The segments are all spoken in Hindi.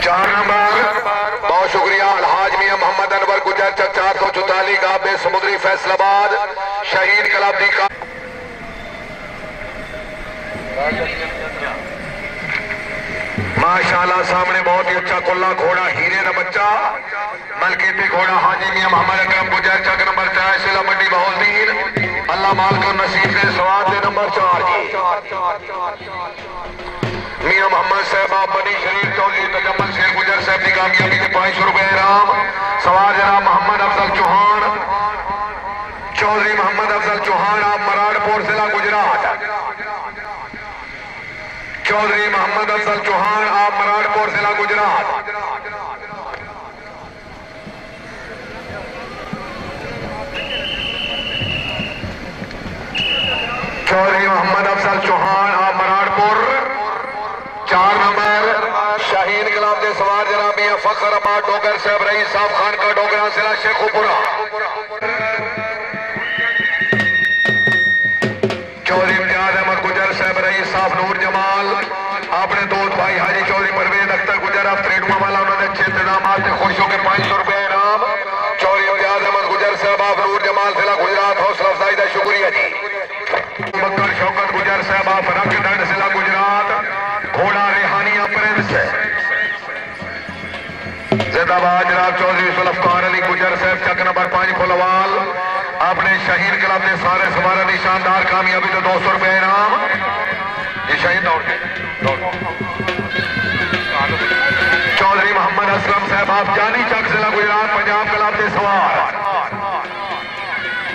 4 नंबर बहुत शुक्रिया अलहाज मियां मोहम्मद अनवर गुजर 444 गाबे समुद्री फैसलाबाद शहीद कलाब्दी का माशाल्लाह सामने बहुत ही अच्छा खुला घोड़ा हीरे का बच्चा मलकीती घोड़ा हाजी मियां मोहम्मद अकरम गुजर चक नंबर 4 सिला मंडी बहोदीन अल्लाह माल को नसीब दे सवाद दे नंबर 4 जी मियां मोहम्मद साहब बनी शरीफ चौधरी तजम्मल शेर गुजर साहब की कामयाबी के 500 रुपए इनाम सवार जनाब मोहम्मद अफजल चौहान चौधरी मोहम्मद अफजल चौहान आप मराड़पुर जिला गुजरात चौधरी मोहम्मद अफजल चौहान आप मराड़पुर जिला गुजरात चौधरी मोहम्मद अफजल चौहान आप मराड़पुर 4 नंबर शाहीन गुलाम के सवार जनाब मियां फखर अहमद डोगर साहब रईस साहब खान का डोगरा जिला शेखुपुरा चौधरी इम्तियाज अहमद गुजर साहब रईस साहब नूर जमाल अपने दोस्त भाई हाजी चौधरी परवेज अख्तर गुजर आप त्रेडुआ वाला उन्होंने अच्छे इंतजाम से खुश होकर 500 रुपए इनाम चौधरी इम्तियाज अहमद गुजर साहब आप नूर जमाल जिला गुजरात हौसला अफजाई का शुक्रिया जी मक्कर शौकत गुजर साहब आप रंग दंड जिला गुजरात घोड़ा रेहानिया प्रिंस जिंदाबाद जनाब चौधरी सुल्फकार अली गुजर साहब चक नंबर 5 फुलवाल अपने शहीद क्लब के सारे सवार की शानदार कामयाबी तो 200 रुपए इनाम ये शहीद चौधरी मोहम्मद असलम साहब आप जानी चक जिला गुजरात पंजाब क्लब के सवार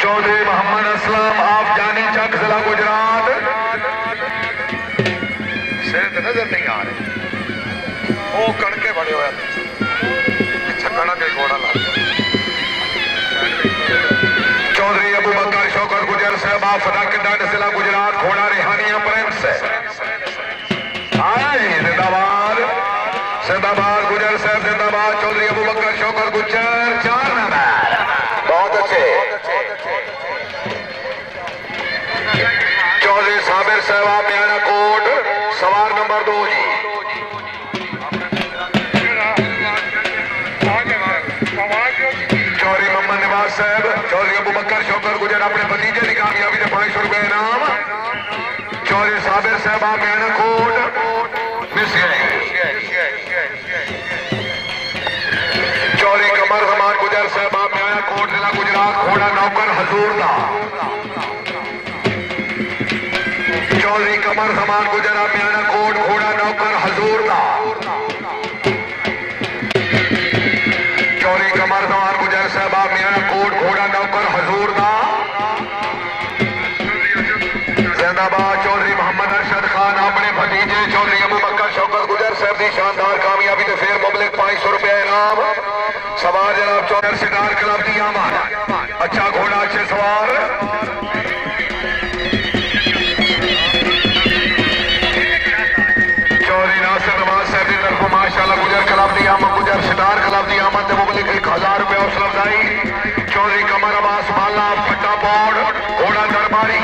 चौधरी मोहम्मद असलम आप जानी चक जिला गुजरात सिर नजर नहीं आ रहे वो कणके बड़े हुए छक्कना के घोड़ा ला चौधरी अबू बकर शौकत गुजर साहब आप फतह डंड जिला गुजरात घोड़ा रेहानिया प्रिंस आया जी जिंदाबाद जिंदाबाद गुजर साहब जिंदाबाद चौधरी अबू बकर शौकत गुजर 4 नंबर बहुत अच्छे चौधरी साबिर साहब आप म्याना कोट सवार नंबर 2 जी चौधरी मोहम्मद नवाज साहब चौधरी अबू बकर शौकत गुजर अपने भतीजे की कामयाबी के 500 रुपए इनाम चौधरी साबिर साहब आप म्याना कोट मिस गए चौधरी कमर जमान गुजर साहब आप म्याना कोट जिला गुजरात घोड़ा नौकर हजूर का चौधरी कमर जमान गुजर आप म्याना कोट घोड़ा नौकर हजूर का चौधरी कमर जमान गुजर साहब आप म्याना कोट घोड़ा नौकर हजूर का जिंदाबाद चौधरी मोहम्मद अरशद खान अपने भतीजे चौधरी अबू बकर शौकत गुजर साहब की शानदार कामयाबी तो फिर मुबलिक 500 रुपए इनाम सवार जनाब चौधरी सिदार क्लब की आमद अच्छा घोड़ा अच्छे सवार चौधरी नासिर नवाज साहब की तरफ माशाल्लाह गुजर क्लब की आमद गुजर सिदार क्लब की आमद मुबलिक 1000 रुपए हौसला अफजाई चौधरी कमर अब्बास माला फट्टा पौड़ घोड़ा दरबारी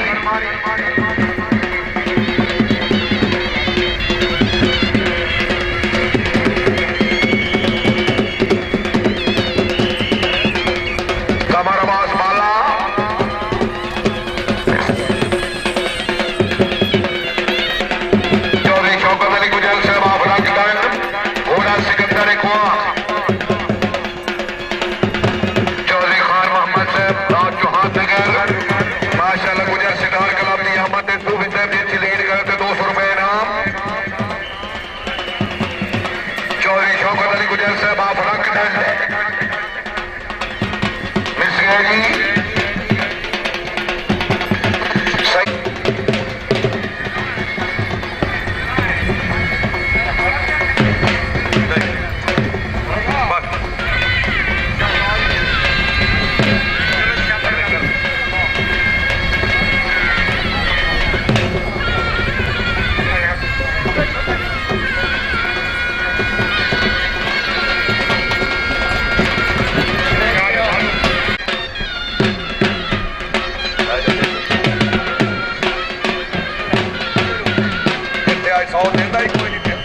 100 देता ही कोई नहीं दिया।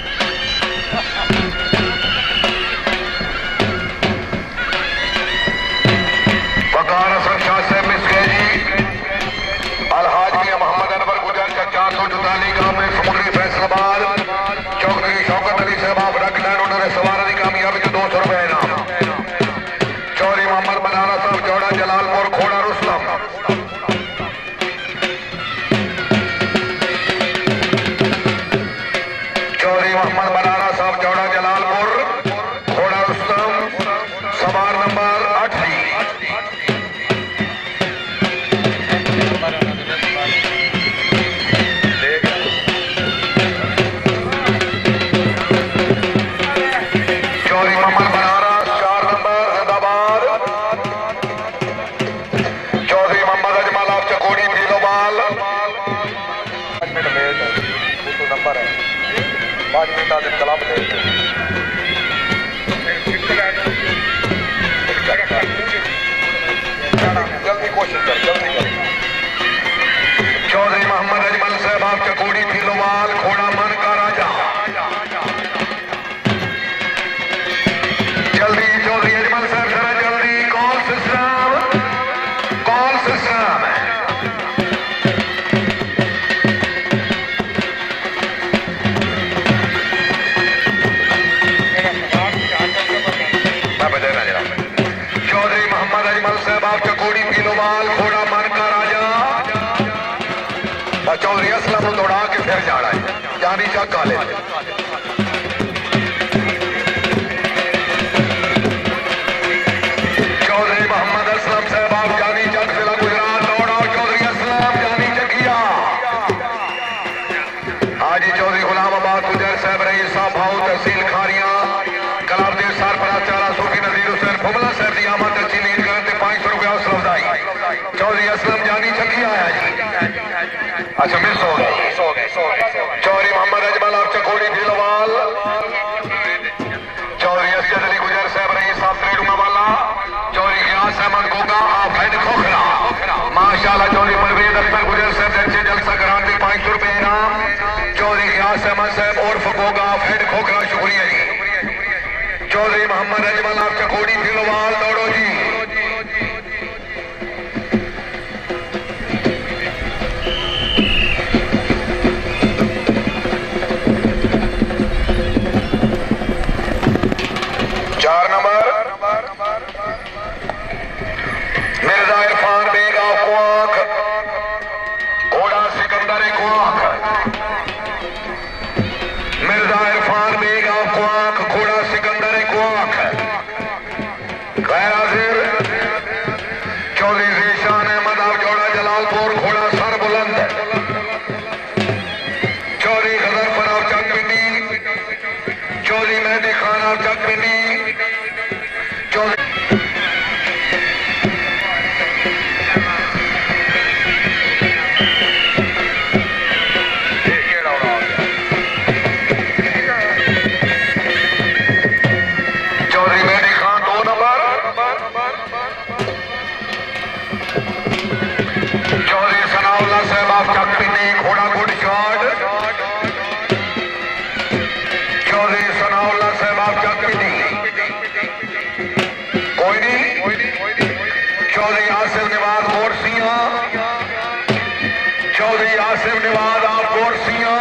वकार असर शाह साहब मिसकेजी अलहाज मियां मोहम्मद अनवर गुजर का 444 गांव में समुद्री फैसलाबाद चौधरी शौकत अली साहब आप रख लैंड उन्होंने सवार की कामयाबी जो 200 रुपए इनाम। चौधरी मोहम्मद बनारा साहब जोड़ा जलालपुर खोड़ा रुस्तम। चौधरी मोहम्मद बनारा साहब जोड़ा जलालपुर खोड़ा रुस्तम सवार नंबर 8 जी। चौधरी मोहम्मद बनारा 4 नंबर हैदराबाद। चौधरी मोहम्मद अजमल आप चकोड़ी भीलोवाल। 5 मिनट लेट है तो नंबर है 5 मिनट आज क्लब ले जल्दी कोशिश कर जल्दी कर। चौधरी मोहम्मद अजमल साहब आप चकोड़ी भीलोवाल खोड़ा मन का राजा। जल्दी चौधरी अजमल साहब जरा जल्दी कॉल सिस्टम चौधरी मोहम्मद अजमल साहब आप चकोड़ी भीलोवाल खोड़ा मन का राजा। चौधरी असलम दौड़ा के फिर जाना है जानी चक काले। चौधरी मोहम्मद असलम साहब आप जानी चक जिला गुजरात दौड़ा। चौधरी असलम जानी चकिया। हाजी चौधरी गुलाम आबाद गुजर साहब रईस साहब भाऊ तहसील खारियां कलामदेव सरफराज चारा सूफी नजीर हुसैन फुमला साहब की आमद तहसील ईद करते 500 रुपया हौसला अफजाई। चौधरी असलम जानी चकिया है जी। अच्छा मिस हो गए। चौधरी मोहम्मद अजमल आप चकोड़ी भीलोवाल। चौधरी असद अली गुजर साहब रईस साहब त्रेडुमा वाला। चौधरी गियास अहमद गोगा आप हेड खोखरा माशाल्लाह। चौधरी परवेज अख्तर गुजर साहब अच्छे जलसा कराते 500 रुपए इनाम। चौधरी गियास अहमद साहब उर्फ गोगा आप हेड खोखरा शुक्रिया जी। चौधरी मोहम्मद अजमल आप चकोड़ी भीलोवाल दौड़ो जी। चार नंबर मिर्जा इरफान बेग आप कुआंक घोड़ा सिकंदर कुआंक। मिर्जा इरफान बेग आप कुआंक घोड़ा सिकंदर कुआंक गैर हाजिर। चौधरी ज़ीशान अहमद आप जोड़ा जलालपुर घोड़ा सर बुलंद। चौधरी गजरफर आप चकपिंडी। चौधरी मेहदी खान आप चकपिंडी। चौधरी मेहदी खान 2 नंबर। चौधरी सनाउल्लाह साहब आप चकपिंडी घोड़ा गुड शॉट। चौधरी सनाउल्लाह साहब आप चकपिंडी कोई नहीं। चौधरी आसिफ निवाज गोरसिया। चौधरी आसिफ निवाज आप गोरसिया।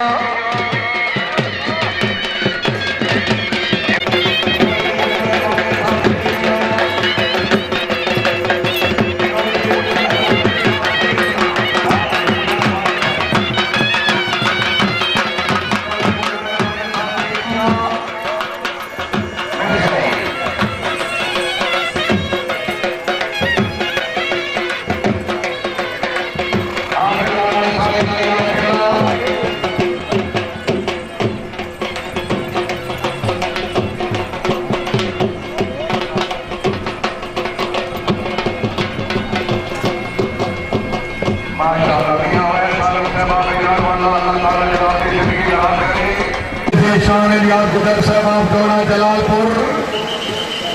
शान इलियास गुजर साहब आप दौड़ा जलालपुर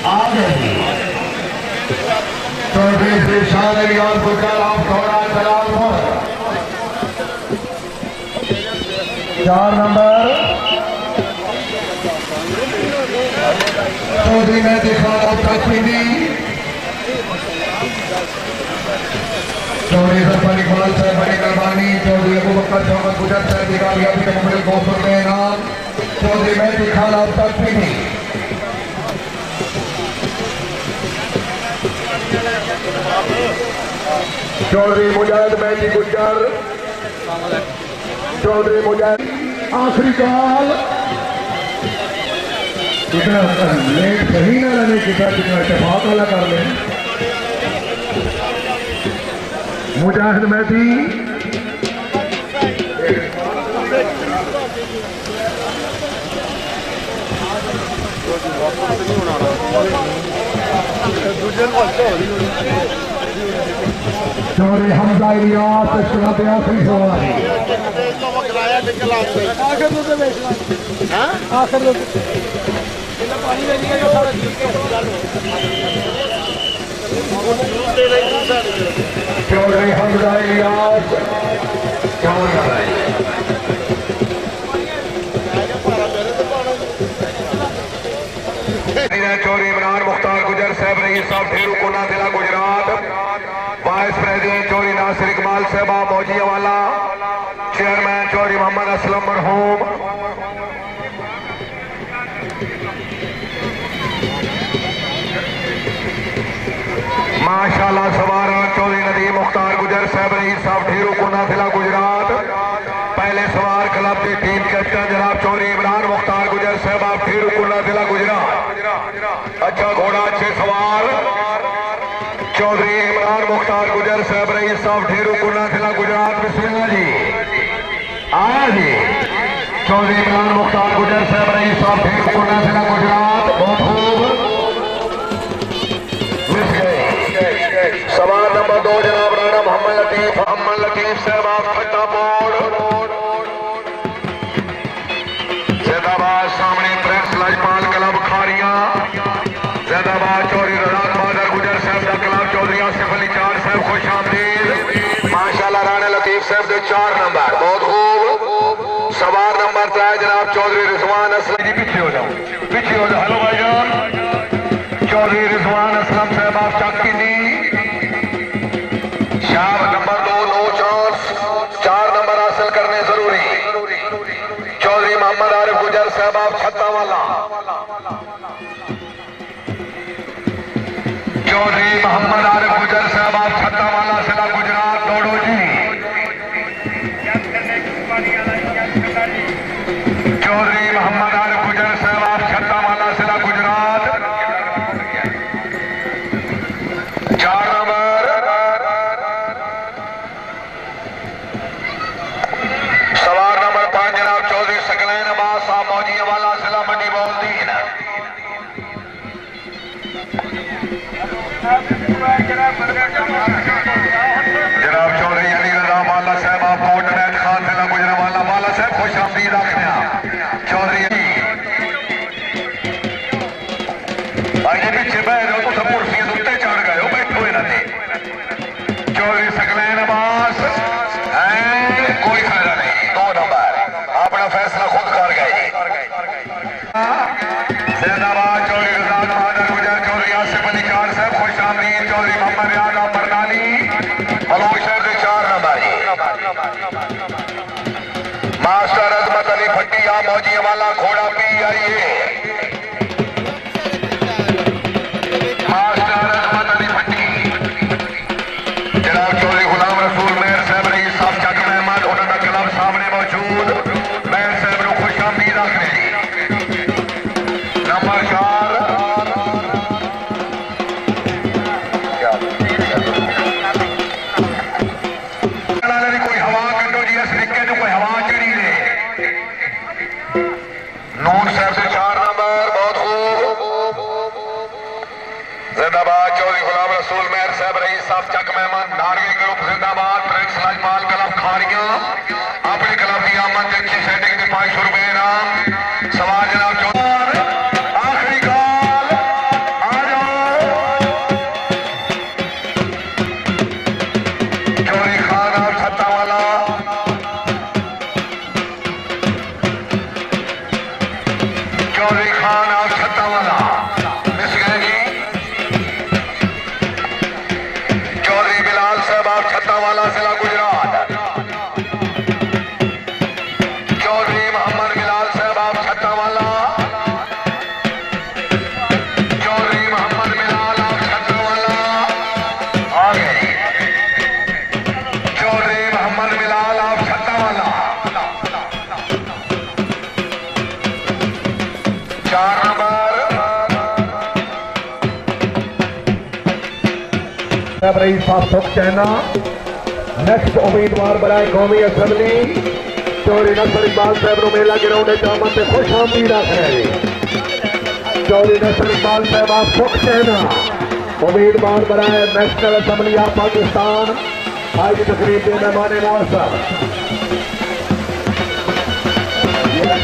आ गए। चौधरी शान इलियास गुजर आप दौड़ा जलालपुर। 4 नंबर चौधरी में देखा चौधरी सरपंच इकबाल साहब बड़ी मेहरबानी। चौधरी अबू बकर चौधरी गुजर साहब दिखा लिया अभी तक मुझे 200 रुपये इनाम। चौधरी में दिखा लाभ तक भी चौधरी मुजाहिद मेहदी गुजर चौधरी मुजाहिद आखिरी कॉल कितना लेट कहीं ना रहने कितना कितना इत्तेफाक वाला कर ले। मुजाहिद मेहदी चौधरी हमजा इलियास शराब आखिरी सवारी चौधरी हमजा इलियास चौधरी इमरान मुख्तार गुजर साहब रही साहब ढेरू कोना जिला गुजरात। वाइस प्रेसिडेंट चौधरी नासिर इकबाल साहबा मौजियावाला। चेयरमैन चौधरी मोहम्मद असलम मरहूम। माशाल्लाह सवारा चौधरी नदीम मुख्तार गुजर साहब रही साहब ढेरू कोना जिला गुजरात। पहले सवार क्लब के टीम कैप्टन जनाब चौधरी इमरान मुख्तार गुजर साहब आप ढेरू कोना जिला गुजरात। अच्छा घोड़ा अच्छे सवार चौधरी इमरान मुख्तार गुजर साहब रही साहब ढेरू कोना जिला गुजरात। बिस्मिल्लाह जी आया जी। चौधरी इमरान मुख्तार गुजर साहब रही साहब ढेरू कोना जिला गुजरात। बहुत खूब सवार नंबर 2 जनाब राणा मोहम्मद लतीफ साहब आप फटापोड़ जैदाबाद सामने प्रेस लाजपाल क्लब खारिया। जैदाबाद चौधरी रजाक बहादुर गुजर साहब का क्लब चौधरी आसिफ अली चार साहब खुश आमदीद। माशाल्लाह राणा लतीफ साहब के 4 नंबर बहुत खूब। सवार नंबर 3 जनाब चौधरी रिजवान असलम जी पीछे हो जाओ हेलो भाईजान। चौधरी रिजवान असलम साहब आप Chakki Shah number 2 no chance 4 number हासिल करने जरूरी। चौधरी मोहम्मद आरिफ गुजर साहब आप छत्तावाला। चौधरी मोहम्मद आरिफ गुजर साहब आप छत्तावाला जिला गुजरात। दौड़ो जी चौधरी मोहम्मद आरिफ गुजर साहब आप छत्तावाला जिला गुजरात। 4 नंबर सवार नंबर 5 जनाब चौधरी सकलैन अब्बास साहब मौजियावाला जिला मंडी बौलदीन। जनाब चौधरी अली रजा वाला साहब आप कोट नैन खान जिला गुजरावाला। वाला साहब खुश आमदीद आखने चौधरी अजे पीछे बह जाओ तो सब कुर्सियां उत्ते चढ़ गए हो बैठो इन्होंने। चौधरी सकलैन अब्बास कोई फायदा नहीं 2 नंबर अपना फैसला खुद कर गए। जैदाबाद चौधरी रजाक बहादुर गुजर चौधरी आसिफ अली चार साहब खुश आमदीद। चौधरी मोहम्मद रियाज मरदानी हलोर शहर के 4 नंबर मास्टर अजमत अली भट्टी आ मौजियावाला घोड़ा पी आइए। मास्टर अजमत अली भट्टी जनाब चौधरी गुलाम रसूल मेहर साहब रही साहब चक मेहमान उन्होंने क्लब सामने मौजूद। मेहर साहब को खुश आमदीद आखने नंबर 4 कोई हवा कटो जी इस निक्के कोई हवा चढ़ी दे। नूर साहब से 4 नंबर बहुत खूब। जिंदाबाद चौधरी गुलाम रसूल मेहर साहब रही साहब चक मेहमान नारवी ग्रुप जिंदाबाद। प्रिंस लाजपाल क्लब खारिया अपने क्लब की आमद अच्छी सेटिंग के 500 रुपए इनाम। सवाल जनाब आखिरी कॉल आ जाओ। चौधरी खान आप छत्तावाला साहब रईस साहब सुख चैना। नेक्स्ट उम्मीदवार बनाए कौमी असम्बली चौधरी नसर इकबाल साहब नो मेला ग्राउंड चामन से खुश आमदीद आखिर चौधरी नसर इकबाल साहब आप सुख चैना उम्मीदवार बनाए नेशनल असम्बली ऑफ पाकिस्तान। आज तकरीब के मेहमान मौसम जिला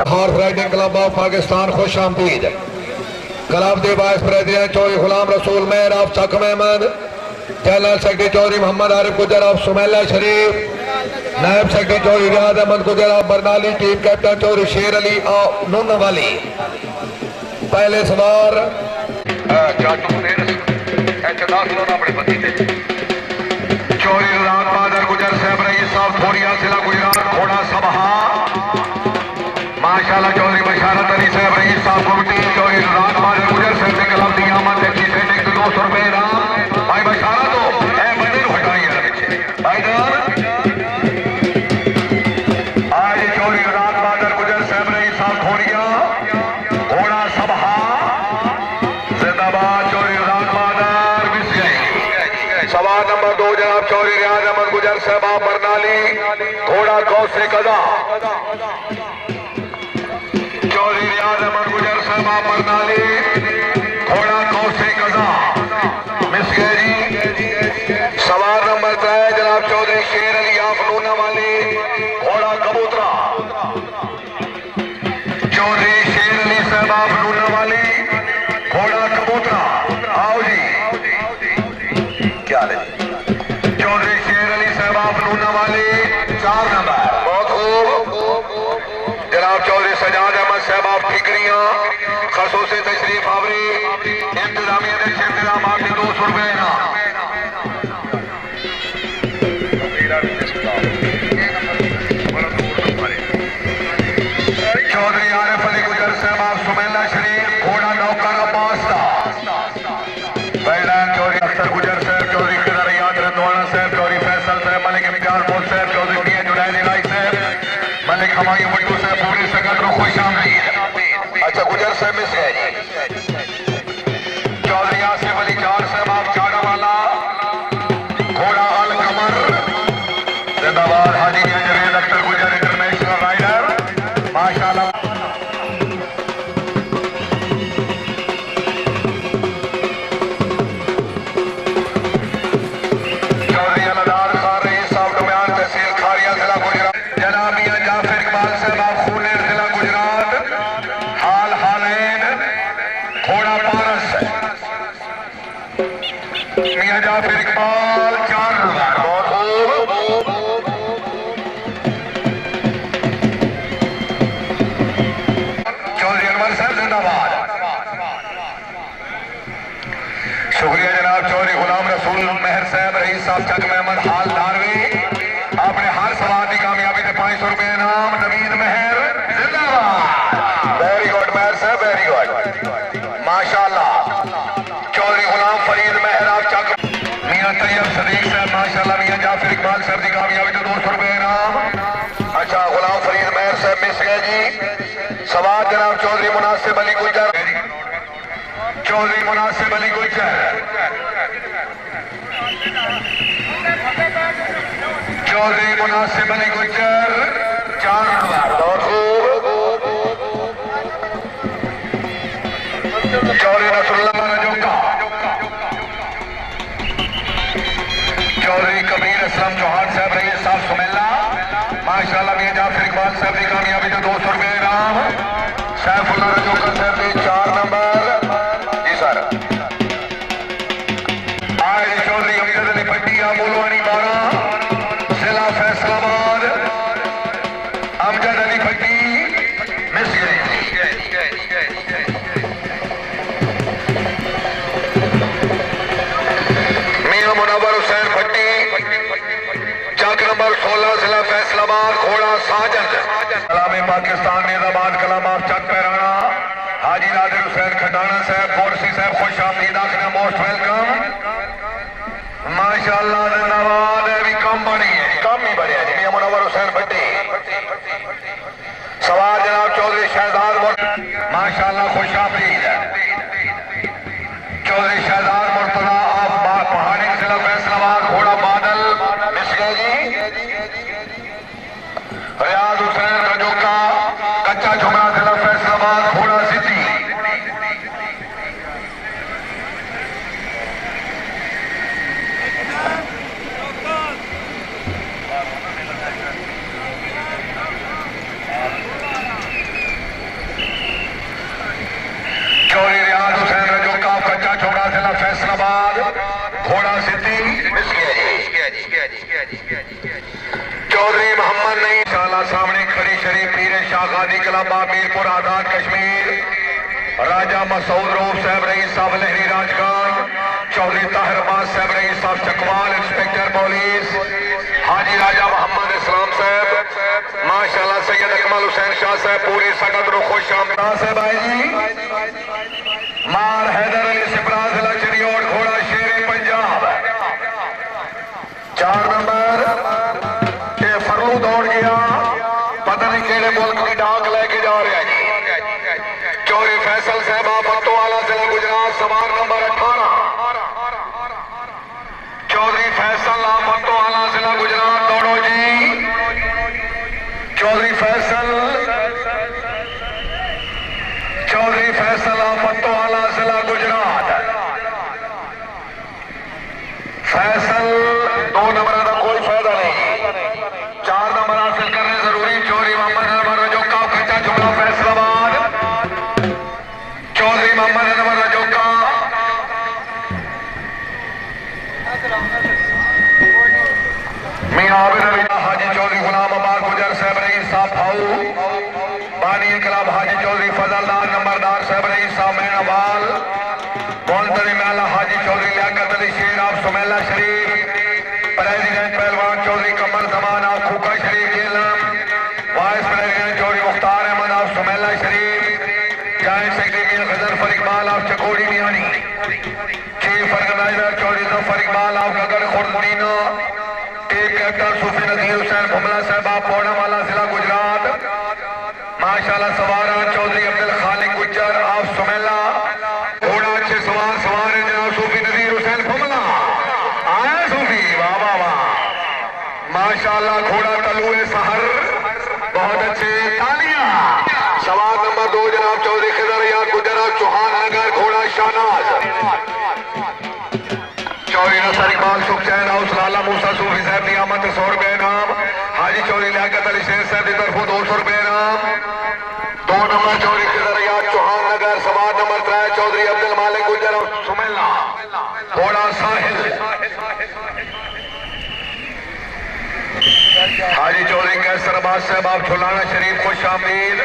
horse riding club of Pakistan खुश आमदीद। क्लब के vice president Chaudhry Ghulam Rasool Mehar of Chak Ahmad, general secretary Chaudhry Mohammad Arif Gujar of सुमेला शरीफ, नायब secretary Chaudhary Riaz Ahmed Gujjar of Barnali, team captain Chaudhary Sher Ali of नूनवाली। पहले सवार चौधरी राम बहादुर गुजर साहब रईस साहब थोड़िया जिला गुजरात घोड़ा सभा माशाल्लाह। चौधरी बशारत अली साहब रईस साहब गुमटी चौधरी राम बहादुर गुजर साहब से कलम दी आमद देखी से 200 रुपए इनाम भाई बशारत हो ए बंदे हटाई यार पीछे भाईजान। आज चौधरी राम बहादुर गुजर साहब रईस साहब थोड़िया घोड़ा सभा जिंदाबाद। चौधरी राम बहादुर मिस गए। सवाल नंबर 2 जनाब चौधरी रियाज अहमद गुजर साहब आप बरनाली घोड़ा गौ से कदा। चौधरी रियाज अहमद गुजर साहब आप बरनाली घोड़ा गौ से कदा मिस गए जी। सवाल नंबर 3 जनाब चौधरी शेर अली आप नूनवाली घोड़ा कबूतरा। चौधरी शेर अली साहब आप नूनवाली घोड़ा कबूतरा आओ जी क्या ले। चौधरी शेर अली साहब आप नूनवाली 4 नंबर बहुत खूब। जनाब चौधरी सजाद अहमद साहब आप ठिकरियां खसूसी तशरीफ आवरी इंतजामिया के इंतजाम आपके 200 रुपए इनाम। चौधरी आरिफ अली गुजर साहब आप सुमेला शरीफ घोड़ा नौकर अब्बास का। चौधरी अख्तर गुजर साहब चौधरी खिदर याद रंधवाना साहब चौधरी फैसल साहब मलिक इम्तियाज बोल साहब चौधरी पी जुनैद इलाई साहब मलिक हमायूं भट्टू साहब पूरी संगत को खुश आमदीद। अच्छा गुजर साहब मिस गए। चौधरी आसिफ अली जान साहब आप चाड़ा वाला घोड़ा अल कमर जिंदाबाद। हाजी जवेद अख्तर गुजर इंटरनेशनल राइडर माशाल्लाह। जाफिर इकबाल 4 नंबर चौधरी अनवर साहब जिंदाबाद। शुक्रिया जनाब चौधरी गुलाम रसूल मेहर साहब रईस साहब चक अहमद हाल नारवी वेरी गुड मैर साहब, वेरी गुड माशाल्लाह। चौधरी गुलाम फरीद मेहराब चक, मियां तैयब सदीक साहब माशाल्लाह, मियां जाफर इकबाल साहब की कामयाबी तो 200 रुपए इनाम। अच्छा गुलाम फरीद मेहर साहब मिस गए जी। सवाल जनाब चौधरी मुनासिब अली गुजर, चौधरी मुनासिब अली गुजर, चौधरी मुनासिब अली गुजर 4 नंबर। चौधरी नसरुल्लाह रजौका, चौधरी कबीर असलम चौहान साहब रही साहब सुमेला माशाल्लाह, मियां जाफर इकबाल साहब की कामयाबी तो 200 रुपए इनाम। सैफुल्लाह रजौका साहब के 4 नंबर जी सर। आज चौधरी अमजद अली भट्टिया मोलवानी 12 जिला फैसलाबाद, अमजद अली भट्टी मिस गए। मियां मुनव्वर हुसैन भट्टी चक नंबर 16 जिला फैसलाबाद, घोड़ा साजद। सलामी पाकिस्तान नेजाबाद कलामाब चक पैराना, हाजी नादिर हुसैन खटाना साहब फोर्सी साहब खुश आमदीद आखना, मोस्ट वेलकम माशाल्लाह। जिंदाबाद भी कम बनी है, कम ही बढ़िया जी। मियां मुनव्वर हुसैन भट्टी सवार जनाब चौधरी शहजाद माशाल्लाह खुश आमदीद। चौधरी शहजाद मुर्तजा आप पहाड़ी जिला फैसलाबाद, घोड़ा बादल मिस गए जी। रियाज हुसैन रजौका कच्चा झुमरा जिला फैसलाबाद, घोड़ा सिटी। चौधरी रियाज हुसैन रजौका कच्चा झुमरा जिला फैसलाबाद, घोड़ा सिटी मिस गया जी। चौधरी मोहम्मद नहीं शाला सामने खड़ी शरीफ पीर शाह गाजी कलाबा मीरपुर आजाद कश्मीर, राजा मसूद रूफ साहब रईस साहब लहरी राजकान, चौधरी ताहिर अब्बास साहब रईस साहब चकवाल इंस्पेक्टर पुलिस, हाजी राजा मोहम्मद इस्लाम साहब माशाल्लाह, सैयद अकमल हुसैन शाह साहब पूरी सगत रो खुश आमदीद साहब आए जी। मार हैदर अली सिपरा जिला चिड़ियोड़, घोड़ा शेर पंजाब 4 नंबर। ये फरू दौड़ गया, पता नहीं केड़े मुल्क की डाक लेके जा रहा है जी। चौधरी फैसल साहब फतोवाला जिला गुजरात, सवार नंबर 18। चौधरी फैसल फतोवाला जिला गुजरात, दौड़ो जी। चौधरी फैसल, चौधरी फैसल फतोवाला जिला गुजरात। फैसल 2 नंबर का कोई फायदा नहीं, 4 नंबर हासिल करने जरूरी। चौधरी मोहम्मद अनवर रजौका कच्चा झुमरा फैसलाबाद, चौधरी मोहम्मद अनवर रजौका। मियां आबिद अली हाजी चौधरी गुलाम अब्बास गुजर साहब रईस साहब भाऊ, बानी इनकलाब हाजी चौधरी फजलदार नंबरदार साहब रईस साहब मेहनवाल, मोहतरी मेला हाजी चौधरी लियाकत अली शेर आप सुमेला शरीफ, प्रेसिडेंट पहलवान चौधरी कमर जमान आप खूका शरीफ जेलम, वाइस प्रेसिडेंट चौधरी मुख्तार अहमद आप सुमेला शरीफ, जॉइंट सेक्रेटरी गजर फर इकबाल आप चकोड़ी मियानी, चीफ ऑर्गेनाइजर चौधरी जफर इकबाल आप गगर खुर्दीना, टीम कैप्टन सूफी नजीर हुसैन भुमला साहब आप पौड़ावाला जिला गुजरात माशाल्लाह। सवारा चौधरी अब्दुल खालिक गुज्जर आप सुमेला, घोड़ा अच्छे सवार सवार है जनाब सूफी नजीर हुसैन भुमला आया सूफी, वाह वाह वाह माशाल्लाह। घोड़ा तलुए सहर बहुत अच्छे, तालियां। सवार नंबर 2 जनाब चौधरी खिजर याद गुजर चौहान नगर, घोड़ा शाहनाज। चौधरी नसर इकबाल सुखचैन हाउस लाला मूसा सूफी साहब की आमद 100 रुपए इनाम। हाजी चौधरी लियाकत अली शेख साहब की तरफ 200 रुपए इनाम। 2 नंबर चौधरी खिजर याद चौहान नगर, सवार नंबर 3 चौधरी अब्दुल मालिक गुजर सुमेला, घोड़ा साहिल। हाजी चौधरी कैसर अब्बास साहब आप झुलाना शरीफ खुश आमदीद,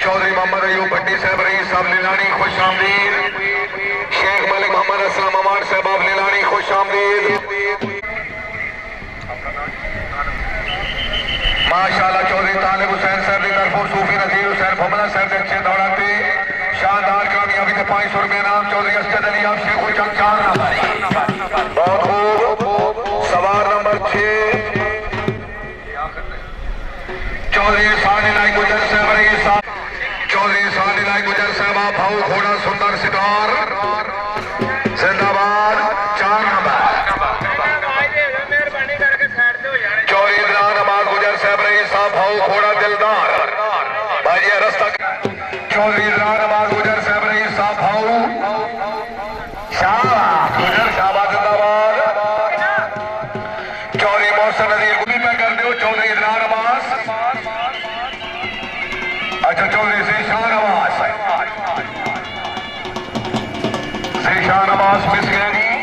चौधरी मोहम्मद अयूब भट्टी साहब रईस साहब लीलानी खुश आमदीद, शेख मलिक मोहम्मद असलम अमान साहब आप लीलानी खुश आमदीद माशाल्लाह। चौधरी तालिब हुसैन साहब की तरफ सूफी नजीर हुसैन भुमला साहब अच्छे दौड़ाते 500 रुपये नाम चौधरी असद अली आप शेख चंद 4 नंबर। बहुत खूब। सवार नंबर 6 चौधरी सानिलाई गुजर साहब रही साहब। चौधरी सानिलाई गुजर साहब आप भाऊ घोड़ा सुंदर सितार जिंदाबाद 4 नंबर। चौधरी इमरान अब्बास गुजर साहब रही साहब भाऊ घोड़ा दिलदार भाई रास्ता। चौधरी इमरान अब्बास गुजर साहब रही साहब भाऊ शाहबाद गुजर शाहबाद जिंदाबाद। चौधरी मौसम नजीर गुली में कर दो चौधरी इमरान अब्बास। अच्छा चौधरी ज़ीशान अब्बास मिस गया जी।